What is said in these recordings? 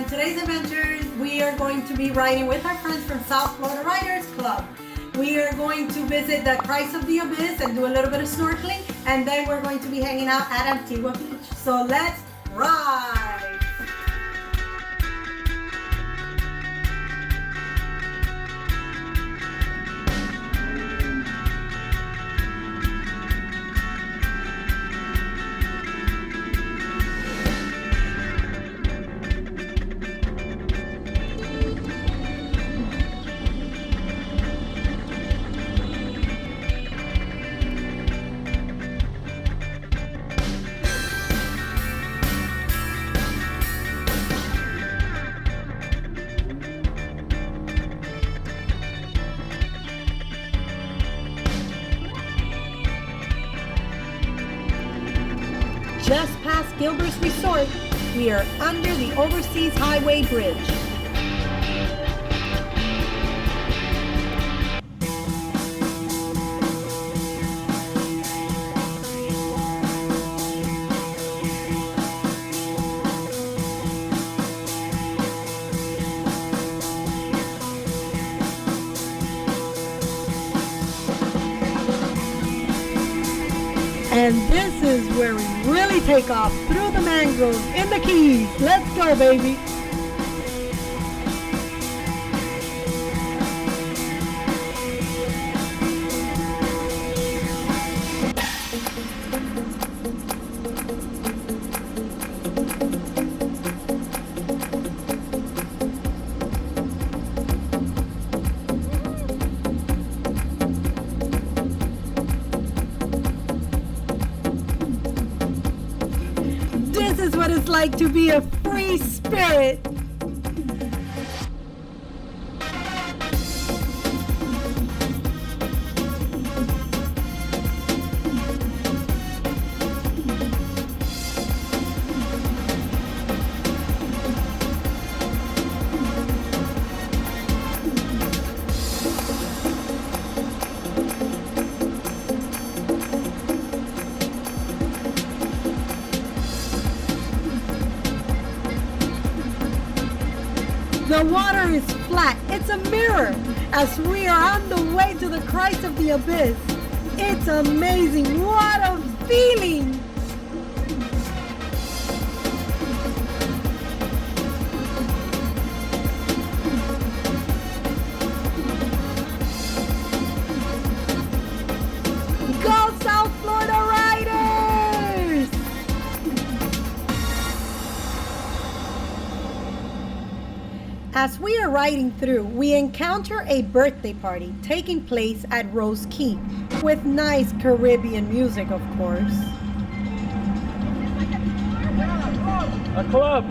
today's adventures, we are going to be riding with our friends from South Florida Riders Club. We are going to visit the Christ of the Abyss and do a little bit of snorkeling, and then we're going to be hanging out at Antigua Beach. So let's ride! Just past Gilbert's Resort, we are under the Overseas Highway Bridge. And this is where we really take off through the mangroves in the Keys. Let's go, baby. This is what it's like to be a free spirit. The water is flat. It's a mirror as we are on the way to the Christ of the Abyss. It's amazing. What a feeling! Go South Florida Riders! As we are riding through, we encounter a birthday party taking place at Rose Key, with nice Caribbean music, of course. A club!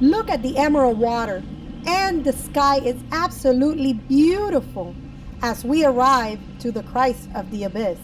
Look at the emerald water, and the sky is absolutely beautiful as we arrive to the Christ of the Abyss.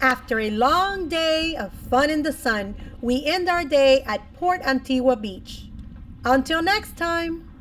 After a long day of fun in the sun, we end our day at Port Antigua Beach. Until next time.